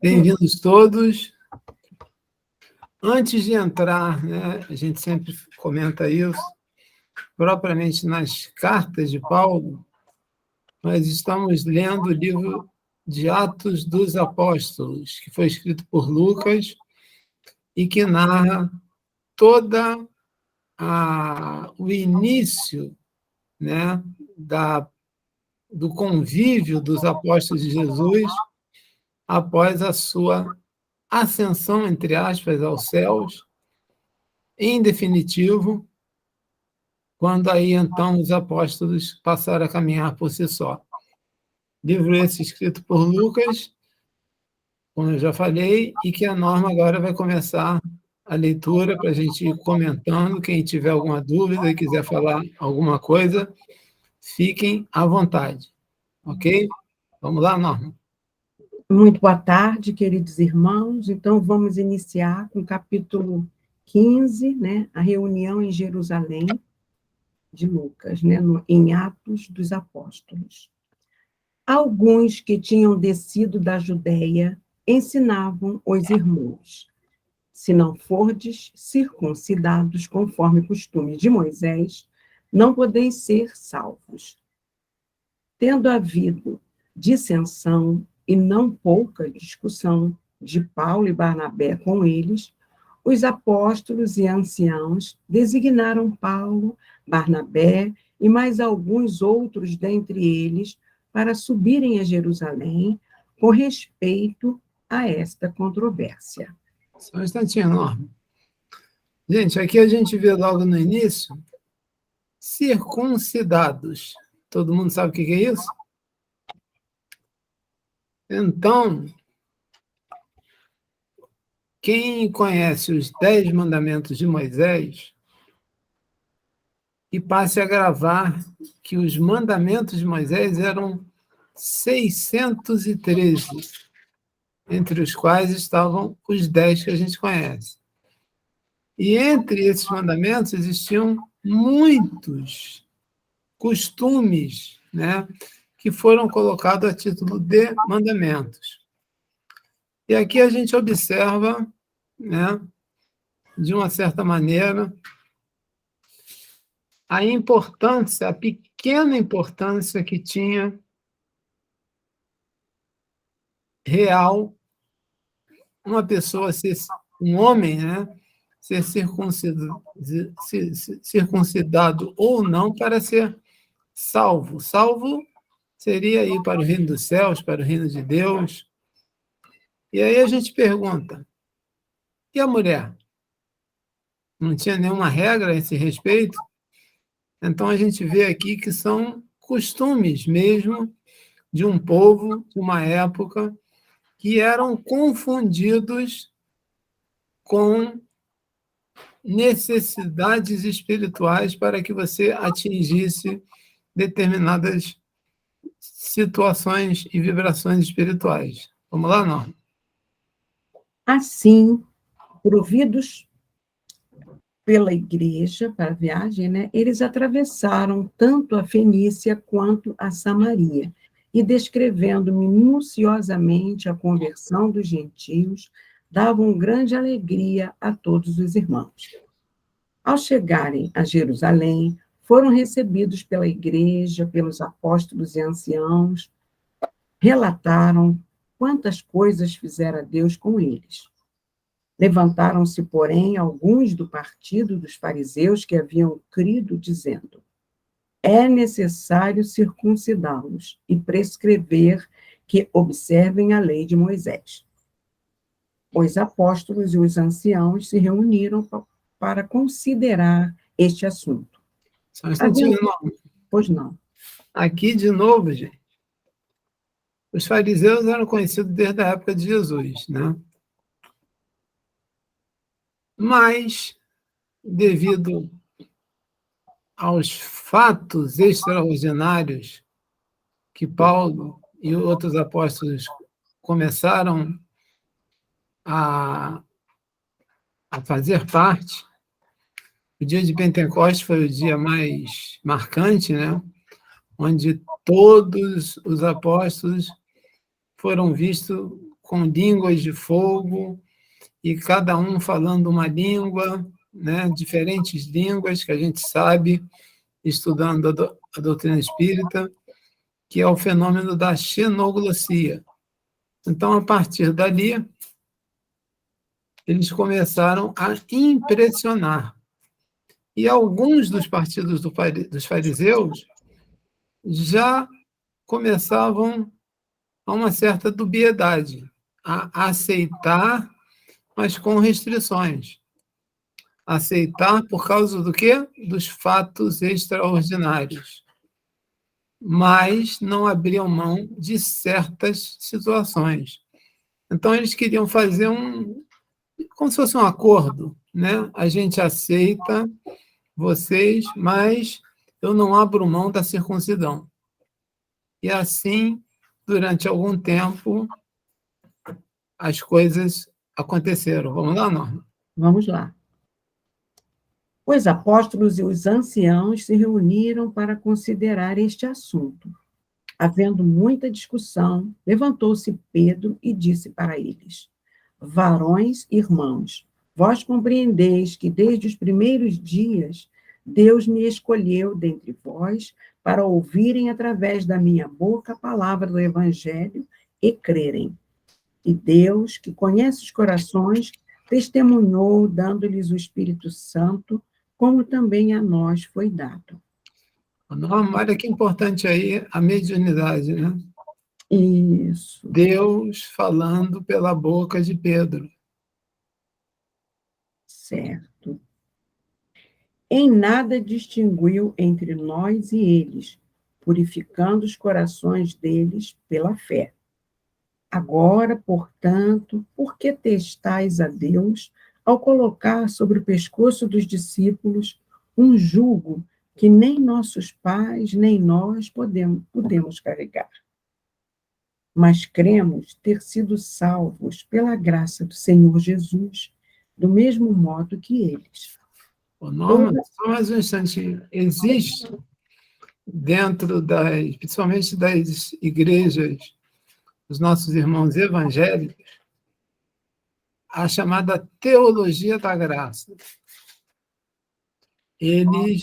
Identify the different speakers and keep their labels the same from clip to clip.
Speaker 1: Bem-vindos todos. Antes de entrar, né, a gente sempre comenta isso, propriamente nas cartas de Paulo, nós estamos lendo o livro de Atos dos Apóstolos, que foi escrito por Lucas e que narra toda o início, né, do convívio dos apóstolos de Jesus após a sua ascensão, entre aspas, aos céus, em definitivo, quando aí, então, os apóstolos passaram a caminhar por si só. Livro esse escrito por Lucas, como eu já falei, e que a Norma agora vai começar a leitura para a gente ir comentando. Quem tiver alguma dúvida e quiser falar alguma coisa, fiquem à vontade, ok? Vamos lá, Norma.
Speaker 2: Muito boa tarde, queridos irmãos. Então, vamos iniciar com o capítulo 15, né, a reunião em Jerusalém de Lucas, né, em Atos dos Apóstolos. Alguns que tinham descido da Judéia ensinavam os irmãos: se não fordes circuncidados conforme o costume de Moisés, não podeis ser salvos. Tendo havido dissensão e não pouca discussão de Paulo e Barnabé com eles, os apóstolos e anciãos designaram Paulo, Barnabé e mais alguns outros dentre eles para subirem a Jerusalém com respeito a esta controvérsia.
Speaker 1: Só um instantinho, Norma. Gente, aqui a gente vê logo no início, circuncidados. Todo mundo sabe o que é isso? Então, quem conhece os 10 mandamentos de Moisés, e passe a gravar que os mandamentos de Moisés eram 613, entre os quais estavam os 10 que a gente conhece. E entre esses mandamentos existiam muitos costumes, né, que foram colocados a título de mandamentos. E aqui a gente observa, né, de uma certa maneira, a importância, a pequena importância que tinha real uma pessoa ser, um homem, né, ser circuncidado ou não para ser salvo. Salvo seria ir para o reino dos céus, para o reino de Deus. E aí a gente pergunta, e a mulher? Não tinha nenhuma regra a esse respeito? Então a gente vê aqui que são costumes mesmo de um povo, de uma época, que eram confundidos com necessidades espirituais para que você atingisse determinadas situações e vibrações espirituais. Vamos lá, Norma?
Speaker 2: Assim, providos pela igreja para a viagem, né, eles atravessaram tanto a Fenícia quanto a Samaria, e descrevendo minuciosamente a conversão dos gentios, davam grande alegria a todos os irmãos. Ao chegarem a Jerusalém, foram recebidos pela igreja, pelos apóstolos e anciãos, relataram quantas coisas fizera Deus com eles. Levantaram-se, porém, alguns do partido dos fariseus que haviam crido, dizendo: é necessário circuncidá-los e prescrever que observem a lei de Moisés. Os apóstolos e os anciãos se reuniram para considerar este assunto.
Speaker 1: Só um instantinho, Norma.
Speaker 2: Pois não.
Speaker 1: Aqui, de novo, gente, os fariseus eram conhecidos desde a época de Jesus, né? Mas, devido aos fatos extraordinários que Paulo e outros apóstolos começaram a fazer parte. O dia de Pentecostes foi o dia mais marcante, né? Onde todos os apóstolos foram vistos com línguas de fogo, e cada um falando uma língua, né? Diferentes línguas que a gente sabe, estudando a doutrina espírita, que é o fenômeno da xenoglossia. Então, a partir dali, eles começaram a impressionar. E alguns dos partidos dos fariseus já começavam a uma certa dubiedade, a aceitar, mas com restrições. Aceitar por causa do quê? Dos fatos extraordinários. Mas não abriam mão de certas situações. Então, eles queriam fazer como se fosse um acordo, né? A gente aceita vocês, mas eu não abro mão da circuncisão. E assim, durante algum tempo, as coisas aconteceram. Vamos lá, Norma?
Speaker 2: Vamos lá. Os apóstolos e os anciãos se reuniram para considerar este assunto. Havendo muita discussão, levantou-se Pedro e disse para eles: Varões, irmãos, vós compreendeis que desde os primeiros dias Deus me escolheu dentre vós para ouvirem através da minha boca a palavra do Evangelho e crerem. E Deus, que conhece os corações, testemunhou, dando-lhes o Espírito Santo, como também a nós foi dado.
Speaker 1: Norma, olha que importante aí a mediunidade, né?
Speaker 2: Isso.
Speaker 1: Deus falando pela boca de Pedro.
Speaker 2: Certo. Em nada distinguiu entre nós e eles, purificando os corações deles pela fé. Agora, portanto, por que testais a Deus ao colocar sobre o pescoço dos discípulos um jugo que nem nossos pais, nem nós podemos carregar? Mas cremos ter sido salvos pela graça do Senhor Jesus, do mesmo modo que eles.
Speaker 1: Norma, só mais um instantinho. Existe dentro principalmente das igrejas, dos nossos irmãos evangélicos, a chamada teologia da graça. Eles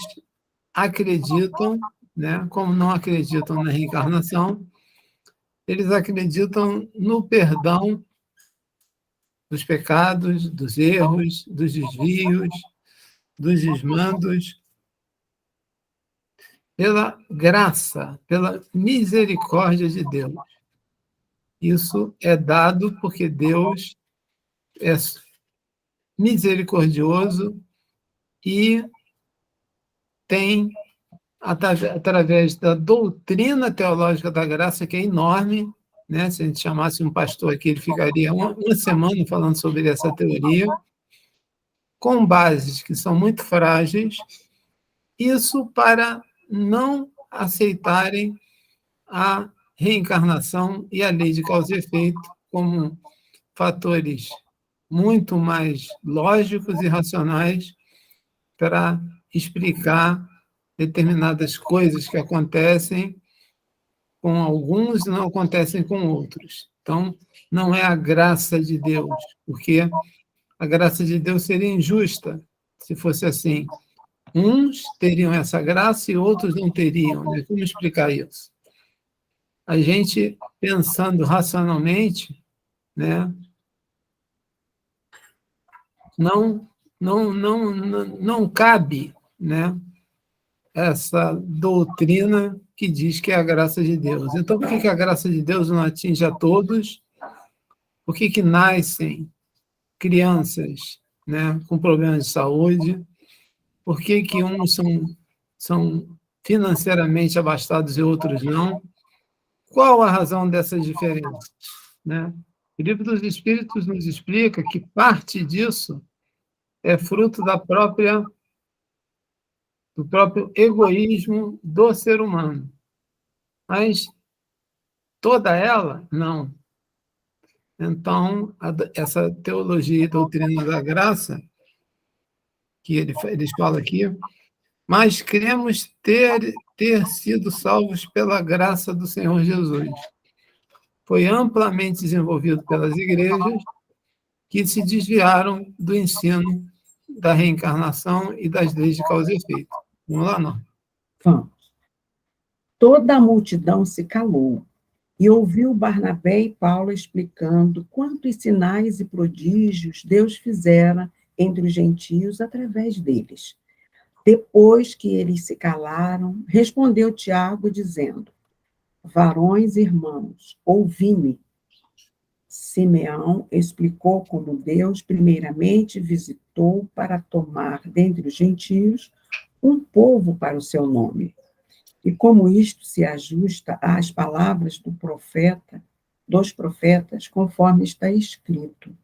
Speaker 1: acreditam, né, como não acreditam na reencarnação, eles acreditam no perdão dos pecados, dos erros, dos desvios, dos desmandos, pela graça, pela misericórdia de Deus. Isso é dado porque Deus é misericordioso e tem, através da doutrina teológica da graça, que é enorme, né? Se a gente chamasse um pastor aqui, ele ficaria uma semana falando sobre essa teoria, com bases que são muito frágeis, isso para não aceitarem a reencarnação e a lei de causa e efeito como fatores muito mais lógicos e racionais para explicar determinadas coisas que acontecem com alguns e não acontecem com outros. Então, não é a graça de Deus, porque a graça de Deus seria injusta se fosse assim. Uns teriam essa graça e outros não teriam. Né? Como explicar isso? A gente, pensando racionalmente, né, não cabe, né, essa doutrina que diz que é a graça de Deus. Então, por que a graça de Deus não atinge a todos? Por que nascem crianças, né, com problemas de saúde? Por que uns são financeiramente abastados e outros não? Qual a razão dessas diferenças? Né? O Livro dos Espíritos nos explica que parte disso é fruto do próprio egoísmo do ser humano. Mas toda ela, não. Então, essa teologia e doutrina da graça, que eles falam aqui, mas cremos ter sido salvos pela graça do Senhor Jesus. Foi amplamente desenvolvido pelas igrejas que se desviaram do ensino da reencarnação e das leis de causa e efeito. Vamos lá, não.
Speaker 2: Vamos. Toda a multidão se calou e ouviu Barnabé e Paulo explicando quantos sinais e prodígios Deus fizera entre os gentios através deles. Depois que eles se calaram, respondeu Tiago, dizendo: varões irmãos, ouvi-me. Simeão explicou como Deus primeiramente visitou para tomar dentre os gentios um povo para o seu nome. E como isto se ajusta às palavras dos profetas, conforme está escrito: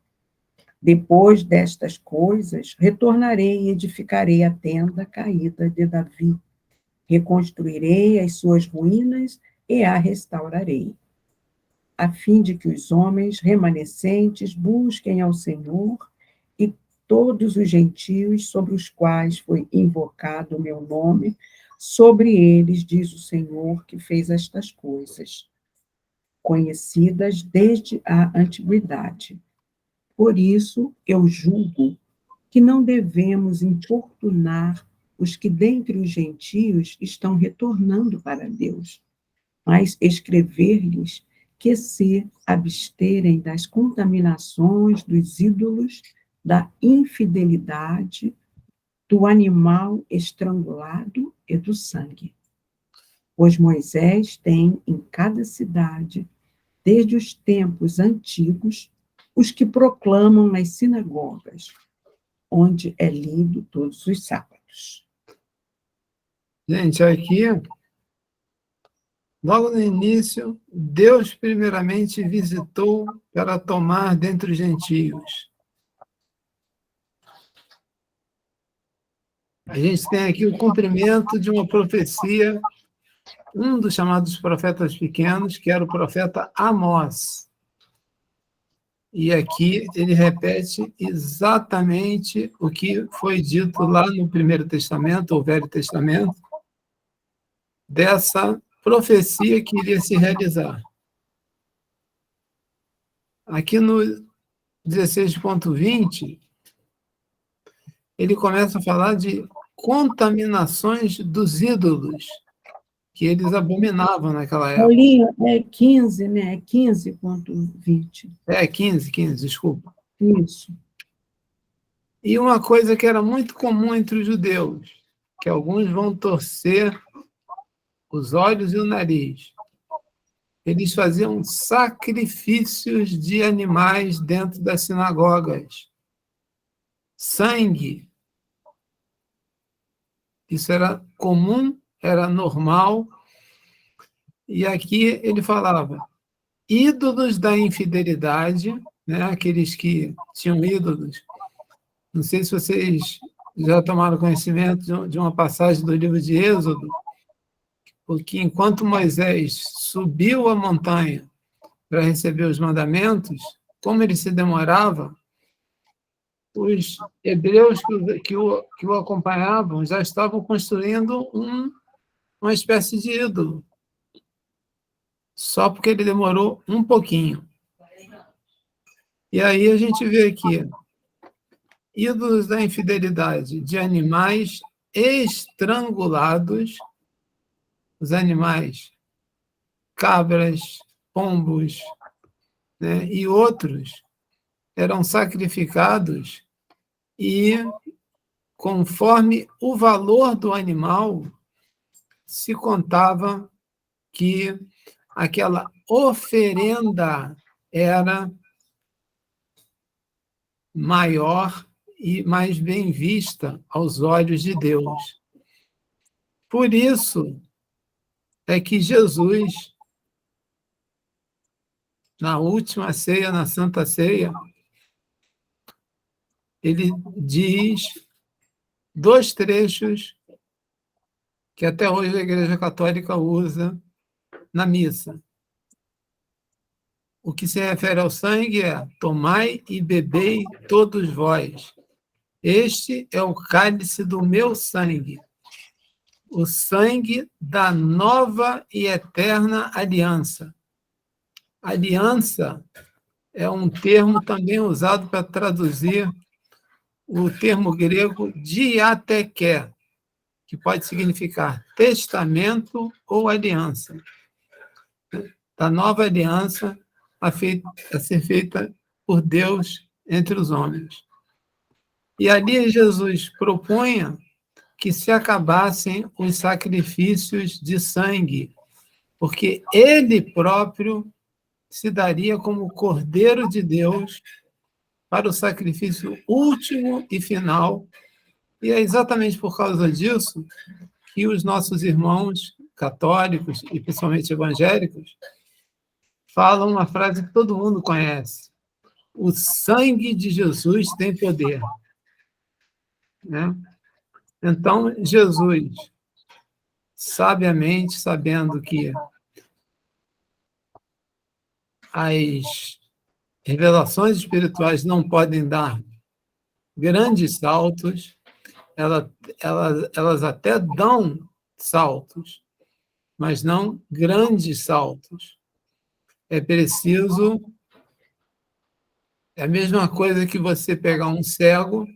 Speaker 2: depois destas coisas, retornarei e edificarei a tenda caída de Davi. Reconstruirei as suas ruínas e a restaurarei, a fim de que os homens remanescentes busquem ao Senhor e todos os gentios sobre os quais foi invocado o meu nome, sobre eles, diz o Senhor, que fez estas coisas, conhecidas desde a antiguidade. Por isso, eu julgo que não devemos importunar os que dentre os gentios estão retornando para Deus, mas escrever-lhes que se absterem das contaminações dos ídolos, da infidelidade, do animal estrangulado e do sangue. Pois Moisés tem em cada cidade, desde os tempos antigos, os que proclamam nas sinagogas, onde é lido todos os sábados.
Speaker 1: Gente, aqui, logo no início, Deus primeiramente visitou para tomar dentre os gentios. A gente tem aqui o cumprimento de uma profecia, um dos chamados profetas pequenos, que era o profeta Amós. E aqui ele repete exatamente o que foi dito lá no Primeiro Testamento, ou Velho Testamento, dessa profecia que iria se realizar. Aqui no 16.20, ele começa a falar de contaminações dos ídolos que eles abominavam naquela época.
Speaker 2: Paulinho, é 15, né? É 15.20.
Speaker 1: 15, desculpa.
Speaker 2: Isso.
Speaker 1: E uma coisa que era muito comum entre os judeus, que alguns vão torcer os olhos e o nariz. Eles faziam sacrifícios de animais dentro das sinagogas. Sangue. Isso era comum, era normal. E aqui ele falava, ídolos da infidelidade, né? Aqueles que tinham ídolos. Não sei se vocês já tomaram conhecimento de uma passagem do livro de Êxodo, porque enquanto Moisés subiu a montanha para receber os mandamentos, como ele se demorava, os hebreus que o acompanhavam já estavam construindo uma espécie de ídolo, só porque ele demorou um pouquinho. E aí a gente vê aqui, ídolos da infidelidade de animais estrangulados, os animais, cabras, pombos, né, e outros, eram sacrificados e, conforme o valor do animal, se contava que aquela oferenda era maior e mais bem vista aos olhos de Deus. Por isso é que Jesus, na última ceia, na Santa Ceia, ele diz 2 trechos que até hoje a Igreja Católica usa na missa. o que se refere ao sangue é: tomai e bebei todos vós. Este é o cálice do meu sangue, o sangue da nova e eterna aliança. Aliança é um termo também usado para traduzir o termo grego diateké, que pode significar testamento ou aliança. Da nova aliança a ser feita por Deus entre os homens. E ali Jesus propunha que se acabassem os sacrifícios de sangue, porque ele próprio se daria como Cordeiro de Deus para o sacrifício último e final. E é exatamente por causa disso que os nossos irmãos católicos, e principalmente evangélicos, falam uma frase que todo mundo conhece: o sangue de Jesus tem poder. Né? Então, Jesus, sabiamente, sabendo que as revelações espirituais não podem dar grandes saltos, elas até dão saltos, mas não grandes saltos. É preciso... É a mesma coisa que você pegar um cego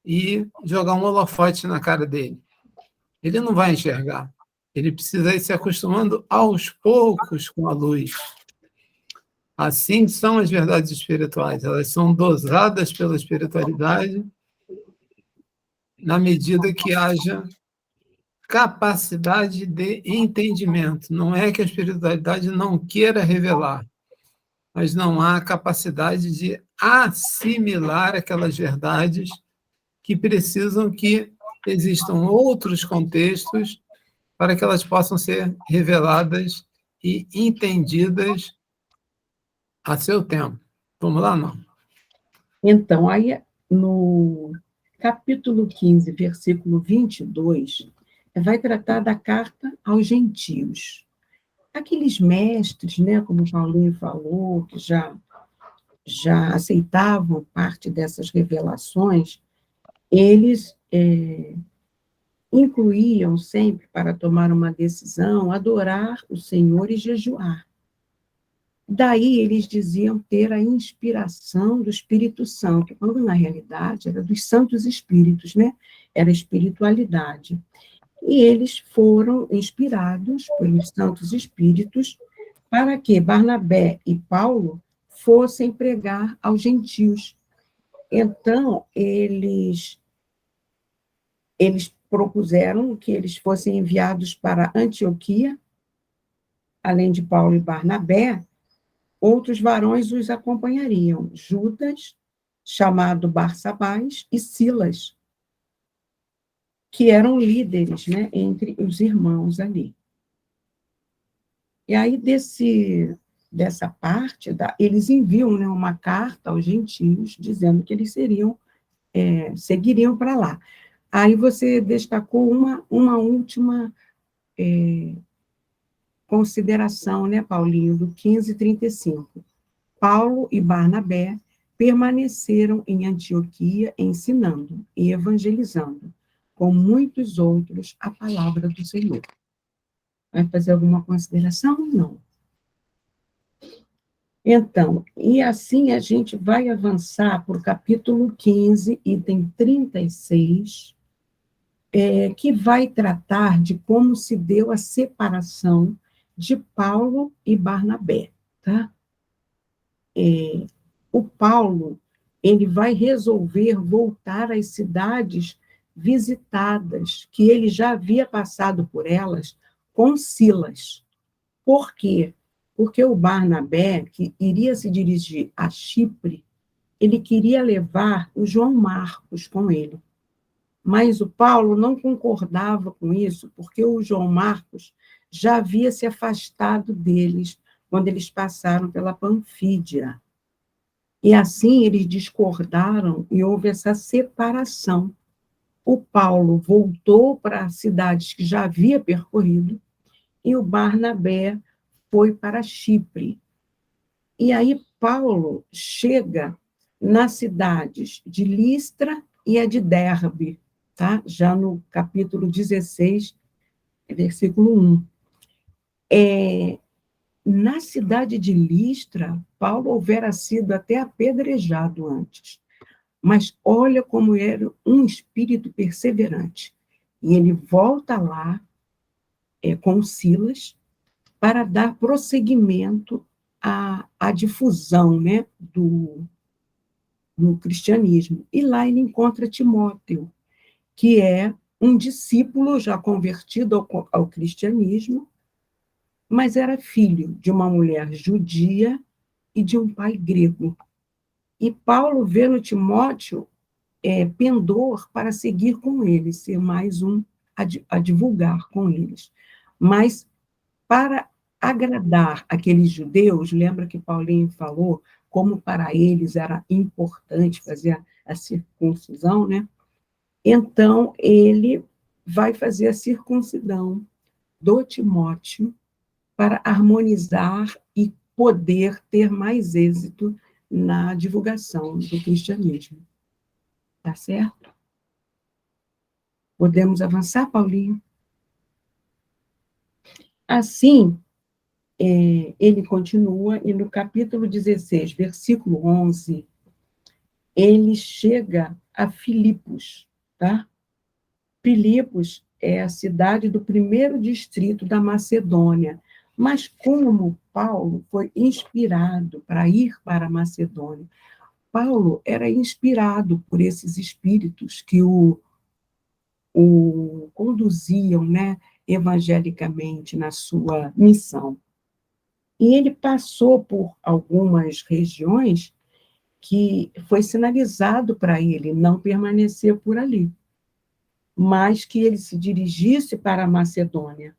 Speaker 1: e jogar um holofote na cara dele. Ele não vai enxergar. Ele precisa ir se acostumando aos poucos com a luz. Assim são as verdades espirituais. Elas são dosadas pela espiritualidade na medida que haja capacidade de entendimento. Não é que a espiritualidade não queira revelar, mas não há capacidade de assimilar aquelas verdades que precisam que existam outros contextos para que elas possam ser reveladas e entendidas a seu tempo. Vamos lá, não?
Speaker 2: Então, aí no capítulo 15, versículo 22, vai tratar da carta aos gentios. Aqueles mestres, né, como o Paulinho falou, que já aceitavam parte dessas revelações, eles incluíam sempre, para tomar uma decisão, adorar o Senhor e jejuar. Daí eles diziam ter a inspiração do Espírito Santo, quando na realidade era dos Santos Espíritos, né? Era a espiritualidade. E eles foram inspirados pelos Santos Espíritos para que Barnabé e Paulo fossem pregar aos gentios. Então, eles propuseram que eles fossem enviados para Antioquia, além de Paulo e Barnabé, outros varões os acompanhariam, Judas, chamado Barsabás, e Silas, que eram líderes, né, entre os irmãos ali. E aí, dessa parte, eles enviam, né, uma carta aos gentios, dizendo que eles seguiriam para lá. Aí você destacou uma última consideração, né, Paulinho, do 15:35. Paulo e Barnabé permaneceram em Antioquia ensinando e evangelizando, com muitos outros, a palavra do Senhor. Vai fazer alguma consideração? Não. Então, e assim a gente vai avançar para o capítulo 15, item 36, que vai tratar de como se deu a separação de Paulo e Barnabé, tá? O Paulo, ele vai resolver voltar às cidades visitadas, que ele já havia passado por elas, com Silas. Por quê? Porque o Barnabé, que iria se dirigir a Chipre, ele queria levar o João Marcos com ele. Mas o Paulo não concordava com isso, porque o João Marcos já havia se afastado deles quando eles passaram pela Panfídia. E assim eles discordaram e houve essa separação. O Paulo voltou para as cidades que já havia percorrido e o Barnabé foi para Chipre. E aí Paulo chega nas cidades de Listra e a de Derbe, tá? Já no capítulo 16, versículo 1. Na cidade de Listra, Paulo houvera sido até apedrejado antes, mas olha como era um espírito perseverante. E ele volta lá com Silas para dar prosseguimento à difusão, né, do cristianismo. E lá ele encontra Timóteo, que é um discípulo já convertido ao cristianismo, mas era filho de uma mulher judia e de um pai grego. E Paulo vê no Timóteo pendor para seguir com eles, ser mais um a divulgar com eles. Mas para agradar aqueles judeus, lembra que Paulinho falou como para eles era importante fazer a circuncisão, né? Então, ele vai fazer a circuncisão do Timóteo para harmonizar e poder ter mais êxito na divulgação do cristianismo. Tá certo? Podemos avançar, Paulinho? Assim, ele continua, e no capítulo 16, versículo 11, ele chega a Filipos, tá? Filipos é a cidade do primeiro distrito da Macedônia, mas como Paulo foi inspirado para ir para a Macedônia, Paulo era inspirado por esses espíritos que o conduziam, né, evangelicamente na sua missão. E ele passou por algumas regiões que foi sinalizado para ele não permanecer por ali, mas que ele se dirigisse para a Macedônia.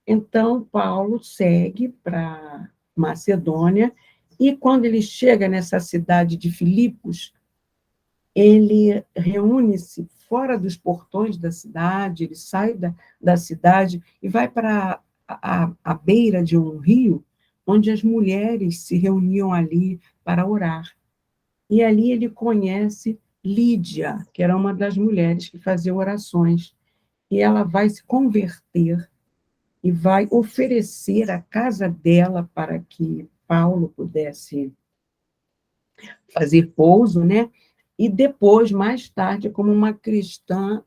Speaker 2: Então, Paulo segue para Macedônia, e quando ele chega nessa cidade de Filipos, ele reúne-se fora dos portões da cidade, ele sai da cidade e vai para a beira de um rio, onde as mulheres se reuniam ali para orar. E ali ele conhece Lídia, que era uma das mulheres que fazia orações, e ela vai se converter e vai oferecer a casa dela para que Paulo pudesse fazer pouso, né? E depois, mais tarde, como uma cristã,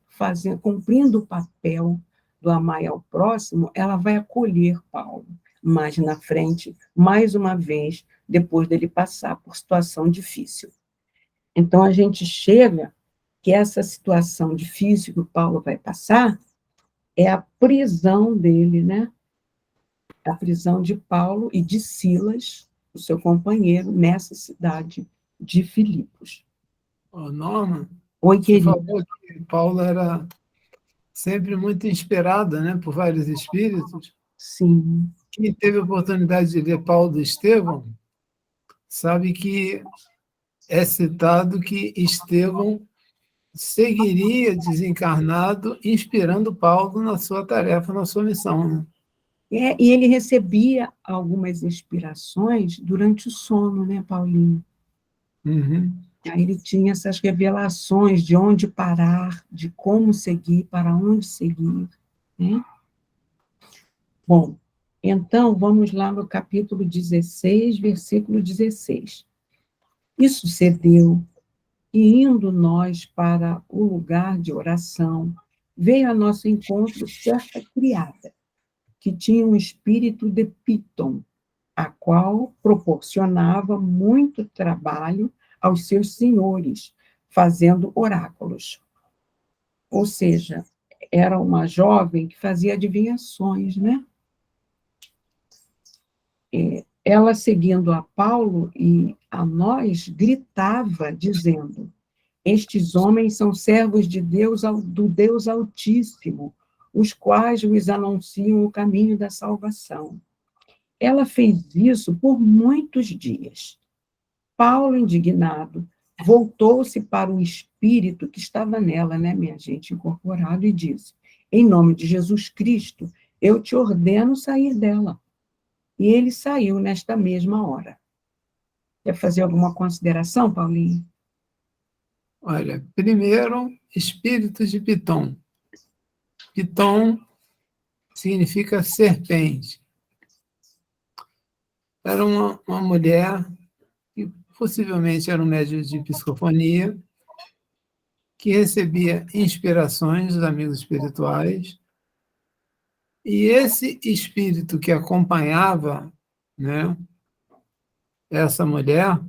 Speaker 2: cumprindo o papel do amar ao próximo, ela vai acolher Paulo mais na frente, mais uma vez, depois dele passar por situação difícil. Então, a gente chega que essa situação difícil que o Paulo vai passar é a prisão dele, né? A prisão de Paulo e de Silas, o seu companheiro, nessa cidade de Filipos.
Speaker 1: Norma,
Speaker 2: Oi,
Speaker 1: você
Speaker 2: querido.
Speaker 1: falou que Paulo era sempre muito inspirada, né, por vários espíritos.
Speaker 2: Sim.
Speaker 1: Quem teve a oportunidade de ler Paulo do Estevão sabe que é citado que Estevão seguiria desencarnado, inspirando Paulo na sua tarefa, na sua missão. Né?
Speaker 2: E ele recebia algumas inspirações durante o sono, né, Paulinho?
Speaker 1: Uhum.
Speaker 2: Aí ele tinha essas revelações de onde parar, de como seguir, para onde seguir, né? Bom, então vamos lá no capítulo 16, versículo 16. E sucedeu, e indo nós para o lugar de oração, veio a nosso encontro certa criada, que tinha um espírito de Piton, a qual proporcionava muito trabalho aos seus senhores, fazendo oráculos. Ou seja, era uma jovem que fazia adivinhações, né? Ela, seguindo a Paulo e a nós, gritava, dizendo: estes homens são servos de Deus, do Deus Altíssimo, os quais vos anunciam o caminho da salvação. Ela fez isso por muitos dias. Paulo, indignado, voltou-se para o espírito que estava nela, né, minha gente, incorporado, e disse: em nome de Jesus Cristo, eu te ordeno sair dela. E ele saiu nesta mesma hora. Quer fazer alguma consideração, Paulinho?
Speaker 1: Olha, primeiro, espíritos de Pitom. Pitom significa serpente. Era uma mulher que possivelmente era um médium de psicofonia, que recebia inspirações dos amigos espirituais, e esse espírito que acompanhava, né, essa mulher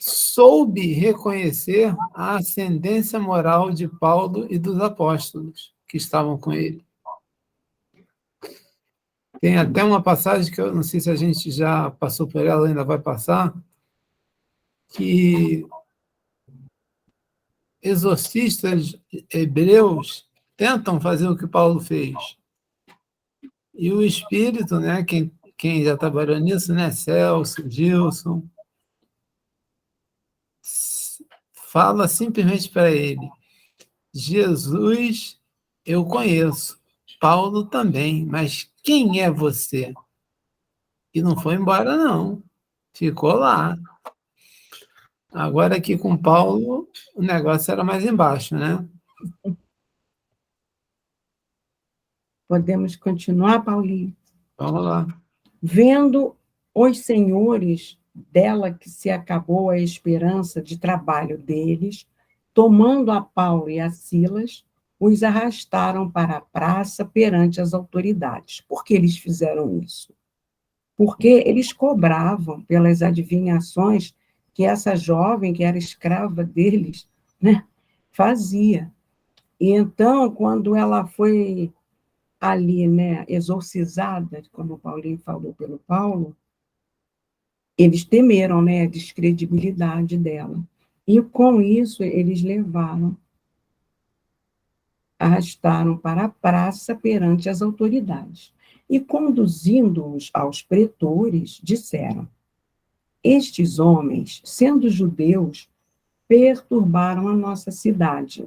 Speaker 1: soube reconhecer a ascendência moral de Paulo e dos apóstolos que estavam com ele. Tem até uma passagem que eu não sei se a gente já passou por ela, ainda vai passar, que exorcistas hebreus tentam fazer o que Paulo fez. E o espírito, né, quem já trabalhou nisso, né, Celso, Gilson, fala simplesmente para ele: Jesus eu conheço, Paulo também, mas quem é você? E não foi embora, não. Ficou lá. Agora aqui com Paulo, o negócio era mais embaixo, né?
Speaker 2: Podemos continuar, Paulinho?
Speaker 1: Vamos lá.
Speaker 2: Vendo os senhores dela que se acabou a esperança de trabalho deles, tomando a Paulo e a Silas, os arrastaram para a praça perante as autoridades. Por que eles fizeram isso? Porque eles cobravam pelas adivinhações que essa jovem, que era escrava deles, né, fazia. E então, quando ela foi ali, né, exorcizada, como o Paulinho falou pelo Paulo, eles temeram, né, a descredibilidade dela. E com isso eles arrastaram para a praça perante as autoridades. E conduzindo-os aos pretores, disseram: estes homens, sendo judeus, perturbaram a nossa cidade.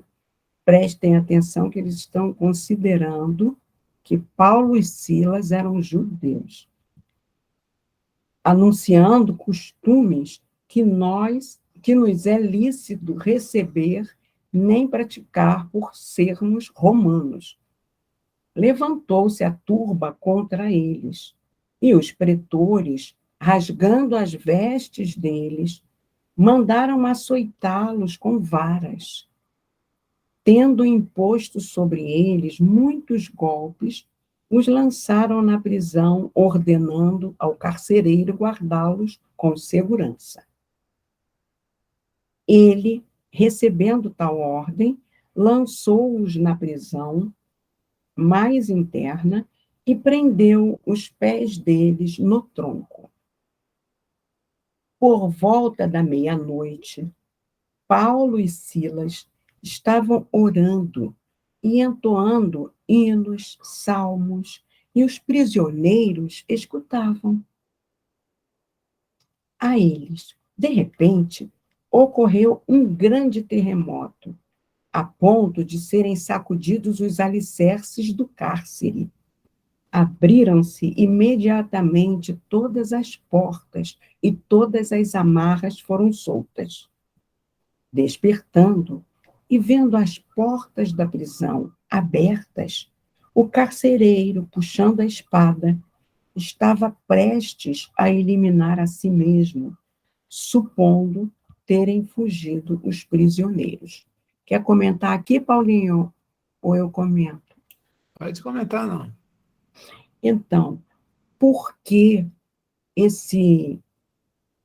Speaker 2: Prestem atenção que eles estão considerando que Paulo e Silas eram judeus, anunciando costumes que nos é lícito receber nem praticar por sermos romanos. Levantou-se a turba contra eles, e os pretores, rasgando as vestes deles, mandaram açoitá-los com varas. Tendo imposto sobre eles muitos golpes, os lançaram na prisão, ordenando ao carcereiro guardá-los com segurança. Ele, recebendo tal ordem, lançou-os na prisão mais interna e prendeu os pés deles no tronco. Por volta da meia-noite, Paulo e Silas estavam orando e entoando hinos, salmos, e os prisioneiros escutavam. A eles, de repente, ocorreu um grande terremoto, a ponto de serem sacudidos os alicerces do cárcere. Abriram-se imediatamente todas as portas e todas as amarras foram soltas. Despertando e vendo as portas da prisão abertas, o carcereiro, puxando a espada, estava prestes a eliminar a si mesmo, supondo terem fugido os prisioneiros. Quer comentar aqui, Paulinho? Ou eu comento?
Speaker 1: Pode comentar, não.
Speaker 2: Então, por que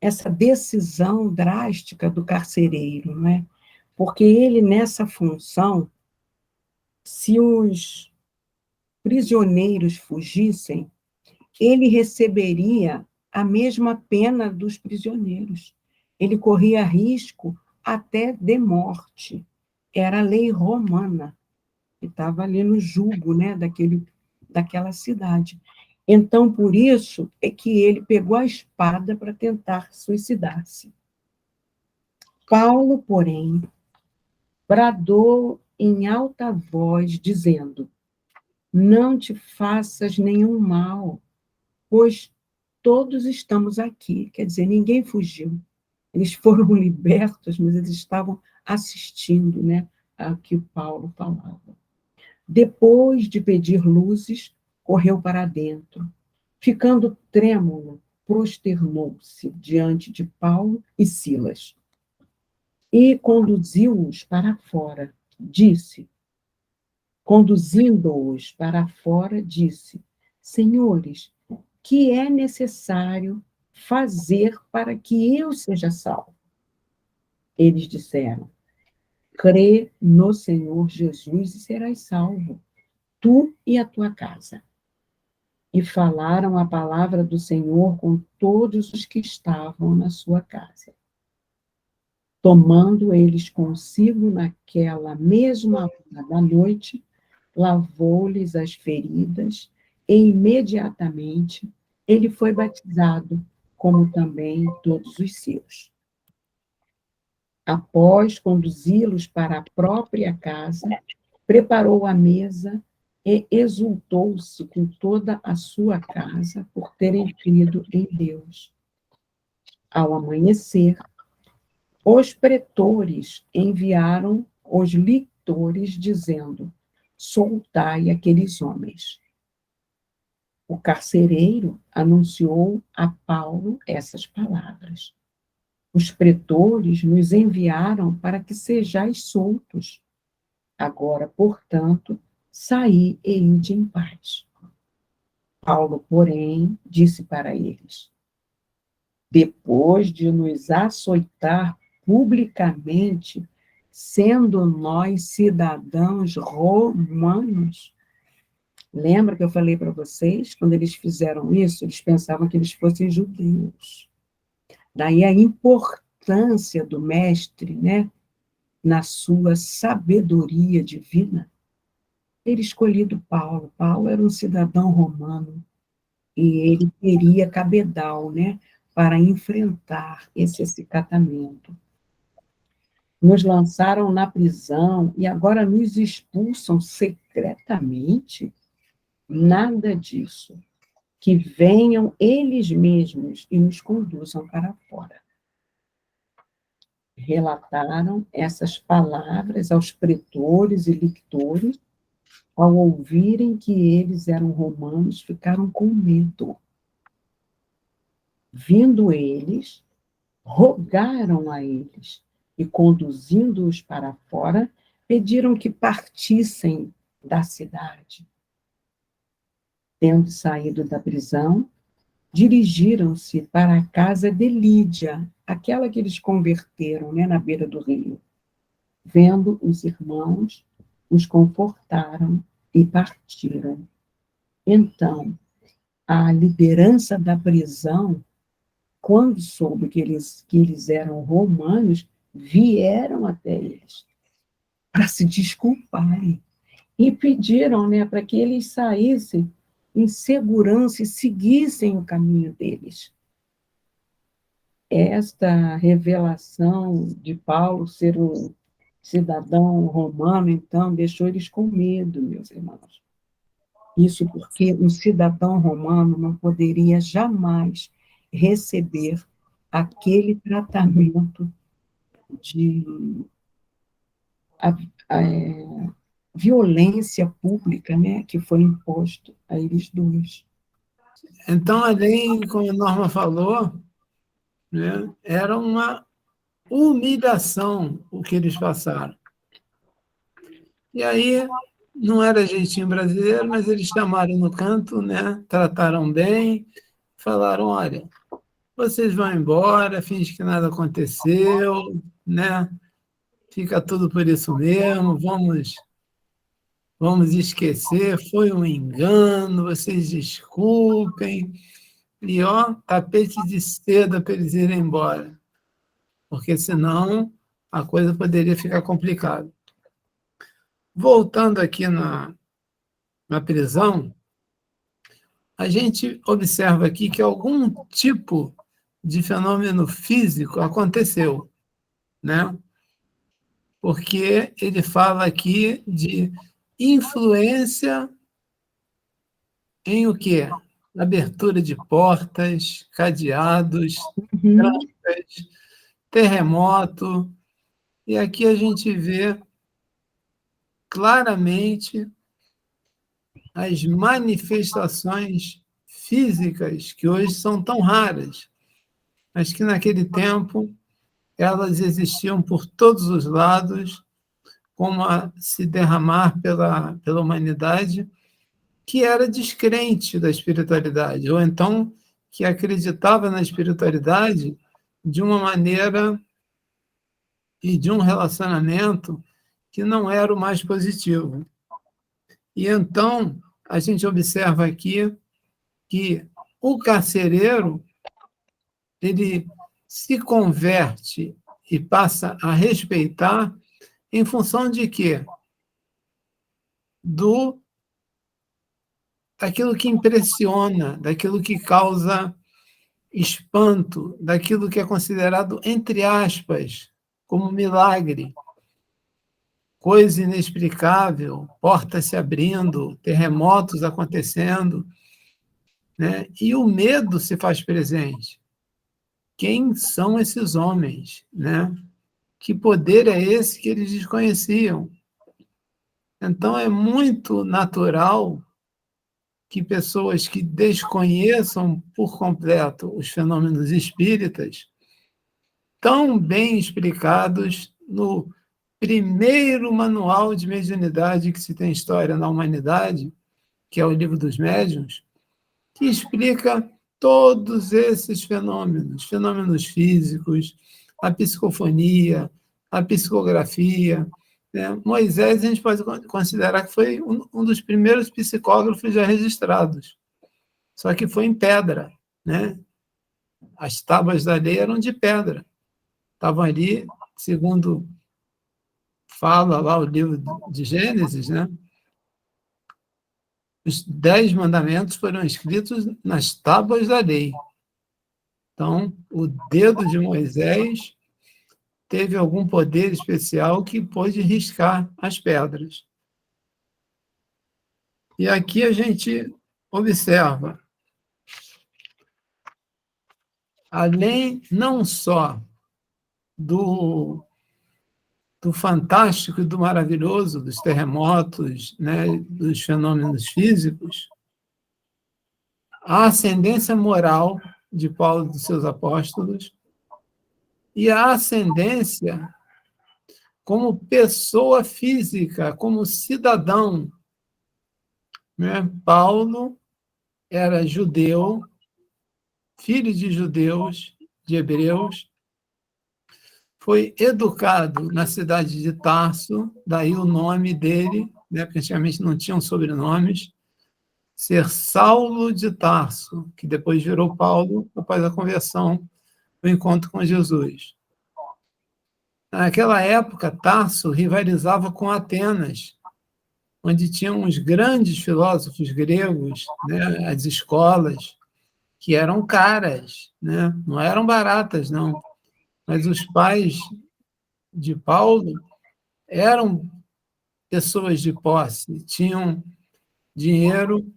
Speaker 2: essa decisão drástica do carcereiro, né? Porque ele, nessa função, se os prisioneiros fugissem, ele receberia a mesma pena dos prisioneiros. Ele corria risco até de morte. Era a lei romana, que estava ali no jugo, né, daquela cidade. Então, por isso é que ele pegou a espada para tentar suicidar-se. Paulo, porém, bradou em alta voz, dizendo: não te faças nenhum mal, pois todos estamos aqui. Quer dizer, ninguém fugiu. Eles foram libertos, mas eles estavam assistindo, né, ao que Paulo falava. Depois de pedir luzes, correu para dentro. Ficando trêmulo, prosternou-se diante de Paulo e Silas e conduziu-os para fora. Conduzindo-os para fora, disse: Senhores, que é necessário fazer para que eu seja salvo? Eles disseram: crê no Senhor Jesus e serás salvo, tu e a tua casa. E falaram a palavra do Senhor com todos os que estavam na sua casa. Tomando eles consigo naquela mesma hora da noite, lavou-lhes as feridas e imediatamente ele foi batizado, como também todos os seus. Após conduzi-los para a própria casa, preparou a mesa e exultou-se com toda a sua casa por terem crido em Deus. Ao amanhecer, os pretores enviaram os lictores, dizendo: soltai aqueles homens. O carcereiro anunciou a Paulo essas palavras: os pretores nos enviaram para que sejais soltos. Agora, portanto, saí e ide em paz. Paulo, porém, disse para eles: depois de nos açoitar publicamente, sendo nós cidadãos romanos. Lembra que eu falei para vocês, quando eles fizeram isso, eles pensavam que eles fossem judeus. Daí a importância do mestre, né, na sua sabedoria divina, ter escolhido Paulo. Paulo era um cidadão romano e ele teria cabedal, né, para enfrentar esse acatamento. Nos lançaram na prisão e agora nos expulsam secretamente? Nada disso. Que venham eles mesmos e nos conduzam para fora. Relataram essas palavras aos pretores e lictores. Ao ouvirem que eles eram romanos, ficaram com medo. Vindo eles, rogaram a eles e, conduzindo-os para fora, pediram que partissem da cidade. Tendo saído da prisão, dirigiram-se para a casa de Lídia, aquela que eles converteram, né, na beira do rio. Vendo os irmãos, os confortaram e partiram. Então, a liderança da prisão, quando soube que eles eram romanos, vieram até eles para se desculparem e pediram, né, para que eles saíssem em segurança e seguissem o caminho deles. Esta revelação de Paulo ser um cidadão romano, então, deixou eles com medo, meus irmãos. Isso porque um cidadão romano não poderia jamais receber aquele tratamento de violência pública, né, que foi imposto a eles dois.
Speaker 1: Então, além, como a Norma falou, né, era uma humilhação o que eles passaram. E aí, não era jeitinho brasileiro, mas eles chamaram no canto, né, trataram bem, falaram: olha, vocês vão embora, finge que nada aconteceu, né? Fica tudo por isso mesmo, vamos esquecer, foi um engano, vocês desculpem. E, ó, tapete de seda para eles irem embora, porque senão a coisa poderia ficar complicada. Voltando aqui na prisão, a gente observa aqui que algum tipo de fenômeno físico aconteceu, né? Porque ele fala aqui de influência em o quê? abertura de portas, cadeados,
Speaker 2: Uhum.
Speaker 1: trancas, terremoto. E aqui a gente vê claramente as manifestações físicas que hoje são tão raras, mas que naquele tempo elas existiam por todos os lados, como a se derramar pela humanidade, que era descrente da espiritualidade, ou então que acreditava na espiritualidade de uma maneira e de um relacionamento que não era o mais positivo. E então a gente observa aqui que o carcereiro ele se converte e passa a respeitar em função de quê? Do daquilo que impressiona, daquilo que causa espanto, daquilo que é considerado, entre aspas, como milagre, coisa inexplicável, portas se abrindo, terremotos acontecendo, né? E o medo se faz presente. Quem são esses homens, né? Que poder é esse que eles desconheciam? Então é muito natural que pessoas que desconheçam por completo os fenômenos espíritas, tão bem explicados no primeiro manual de mediunidade que se tem história na humanidade, que é o Livro dos Médiuns, que explica todos esses fenômenos, fenômenos físicos, a psicofonia, a psicografia, né? Moisés, a gente pode considerar que foi um dos primeiros psicógrafos já registrados, só que foi em pedra, né? As tábuas da lei eram de pedra, estavam ali, segundo fala lá o livro de Gênesis, né? Os 10 mandamentos foram escritos nas tábuas da lei. Então, o dedo de Moisés teve algum poder especial que pôde riscar as pedras. E aqui a gente observa, além não só do fantástico e do maravilhoso, dos terremotos, né, dos fenômenos físicos, a ascendência moral de Paulo e dos seus apóstolos e a ascendência como pessoa física, como cidadão. Né? Paulo era judeu, filho de judeus, de hebreus, foi educado na cidade de Tarso, daí o nome dele, né, porque antigamente não tinham sobrenomes, ser Saulo de Tarso, que depois virou Paulo após a conversão, o encontro com Jesus. Naquela época, Tarso rivalizava com Atenas, onde tinham os grandes filósofos gregos, né, as escolas, que eram caras, né, não eram baratas, não. Mas os pais de Paulo eram pessoas de posse, tinham dinheiro,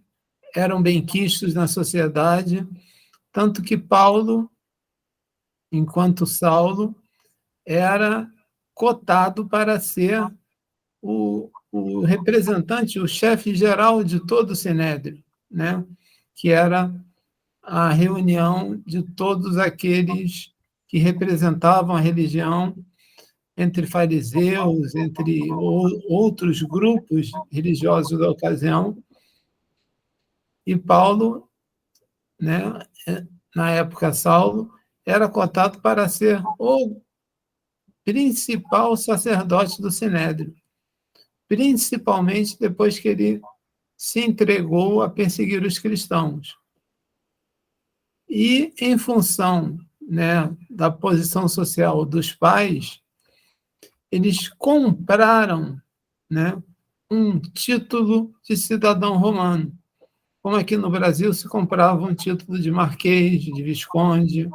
Speaker 1: eram benquistos na sociedade, tanto que Paulo, enquanto Saulo, era cotado para ser o representante, o chefe geral de todo o Sinédrio, né? Que era a reunião de todos aqueles que representavam a religião, entre fariseus, entre outros grupos religiosos da ocasião. E Paulo, né, na época Saulo, era cotado para ser o principal sacerdote do Sinédrio, principalmente depois que ele se entregou a perseguir os cristãos. E, em função, né, da posição social dos pais, eles compraram, né, um título de cidadão romano, como aqui no Brasil se comprava um título de marquês, de visconde.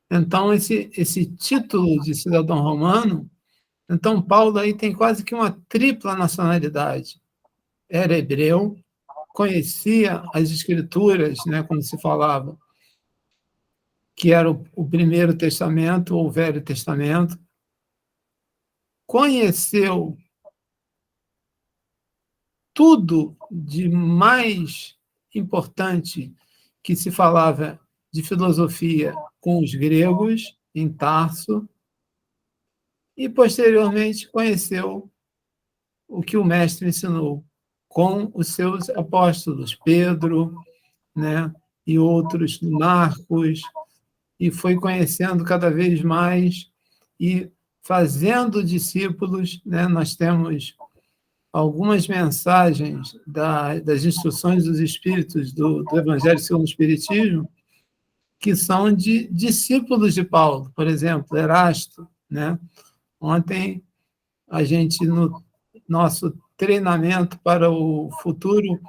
Speaker 1: Então, esse título de cidadão romano, então Paulo aí tem quase que uma tripla nacionalidade. Era hebreu, conhecia as Escrituras, né, como se falava, que era o Primeiro Testamento ou o Velho Testamento, conheceu tudo de mais importante que se falava de filosofia com os gregos, em Tarso, e, posteriormente, conheceu o que o mestre ensinou com os seus apóstolos, Pedro, né, e outros, Marcos, e foi conhecendo cada vez mais e fazendo discípulos, né? Nós temos algumas mensagens das instruções dos Espíritos do Evangelho segundo o Espiritismo que são de discípulos de Paulo, por exemplo, Erasto, né? Ontem, a gente, no nosso treinamento para o futuro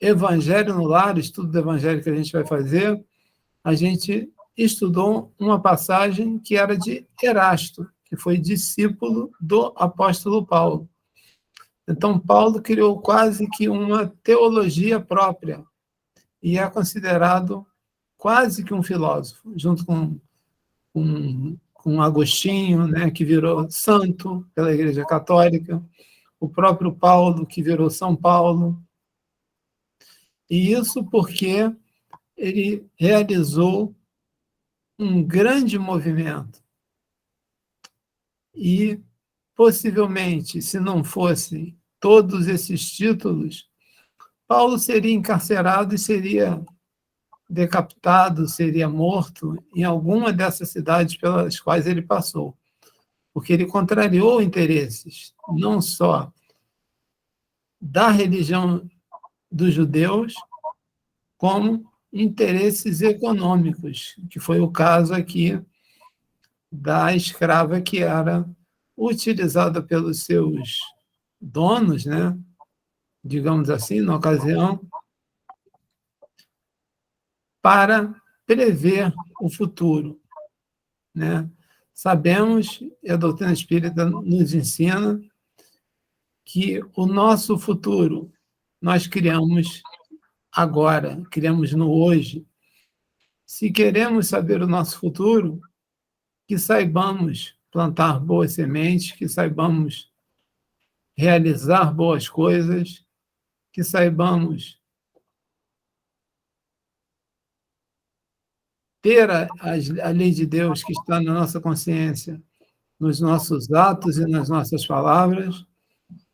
Speaker 1: Evangelho no Lar, estudo do Evangelho que a gente vai fazer, a gente estudou uma passagem que era de Erasto, que foi discípulo do apóstolo Paulo. Então, Paulo criou quase que uma teologia própria e é considerado quase que um filósofo, junto com Agostinho, né, que virou santo pela Igreja Católica, o próprio Paulo, que virou São Paulo. E isso porque ele realizou um grande movimento. E, possivelmente, se não fossem todos esses títulos, Paulo seria encarcerado e seria decapitado, seria morto em alguma dessas cidades pelas quais ele passou, porque ele contrariou interesses não só da religião dos judeus, como interesses econômicos, que foi o caso aqui da escrava que era utilizada pelos seus donos, né, digamos assim, na ocasião, para prever o futuro, né? Sabemos, e a doutrina espírita nos ensina, que o nosso futuro nós criamos agora, criamos no hoje. Se queremos saber o nosso futuro, que saibamos plantar boas sementes, que saibamos realizar boas coisas, que saibamos ter a lei de Deus que está na nossa consciência, nos nossos atos e nas nossas palavras,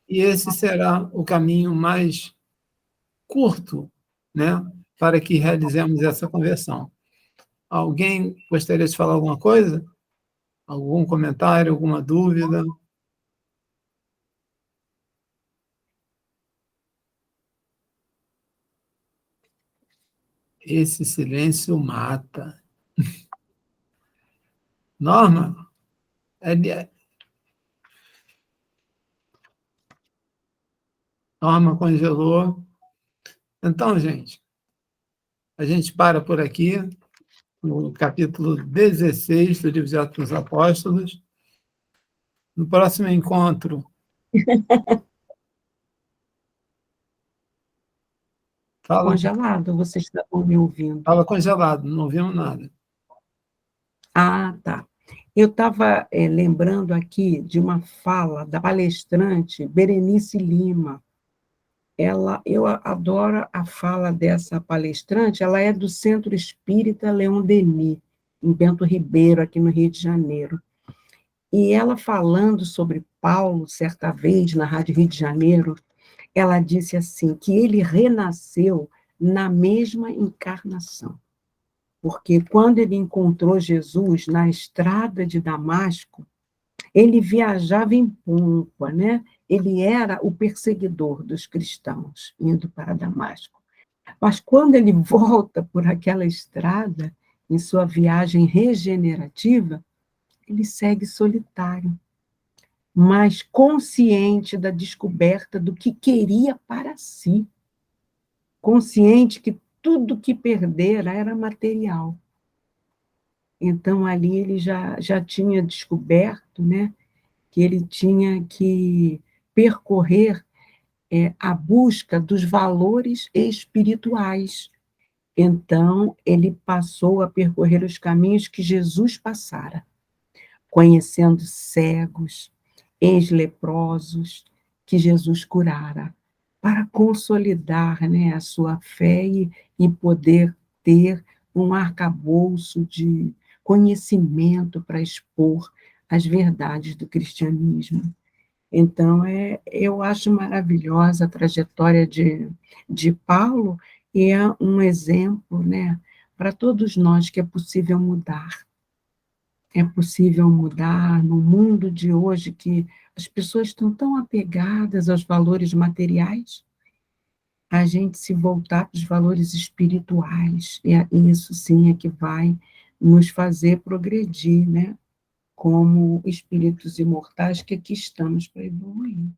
Speaker 1: e esse será o caminho mais curto, né, para que realizemos essa conversão. Alguém gostaria de falar alguma coisa? Algum comentário, alguma dúvida? Esse silêncio mata. Norma? Norma congelou. Então, gente, a gente para por aqui, no capítulo 16 do Livro de Atos dos Apóstolos. No próximo encontro. Fala.
Speaker 2: Congelado, vocês estavam me ouvindo.
Speaker 1: Estava congelado, não ouvimos nada.
Speaker 2: Ah, tá. Eu estava lembrando aqui de uma fala da palestrante Berenice Lima. Eu adoro a fala dessa palestrante, ela é do Centro Espírita Leon Denis, em Bento Ribeiro, aqui no Rio de Janeiro. E ela falando sobre Paulo, certa vez, na Rádio Rio de Janeiro, ela disse assim, que ele renasceu na mesma encarnação. Porque quando ele encontrou Jesus na estrada de Damasco, ele viajava em pompa, né? Ele era o perseguidor dos cristãos, indo para Damasco. Mas quando ele volta por aquela estrada, em sua viagem regenerativa, ele segue solitário, mas consciente da descoberta do que queria para si, consciente que tudo que perdera era material. Então, ali ele já tinha descoberto, né, que ele tinha que percorrer a busca dos valores espirituais. Então, ele passou a percorrer os caminhos que Jesus passara, conhecendo cegos, ex-leprosos, que Jesus curara, para consolidar, né, a sua fé e poder ter um arcabouço de conhecimento para expor as verdades do cristianismo. Então, eu acho maravilhosa a trajetória de Paulo, e é um exemplo, né, para todos nós que é possível mudar. É possível mudar no mundo de hoje, que as pessoas estão tão apegadas aos valores materiais, a gente se voltar para os valores espirituais, e isso sim é que vai nos fazer progredir, né, como espíritos imortais que aqui estamos para evoluir.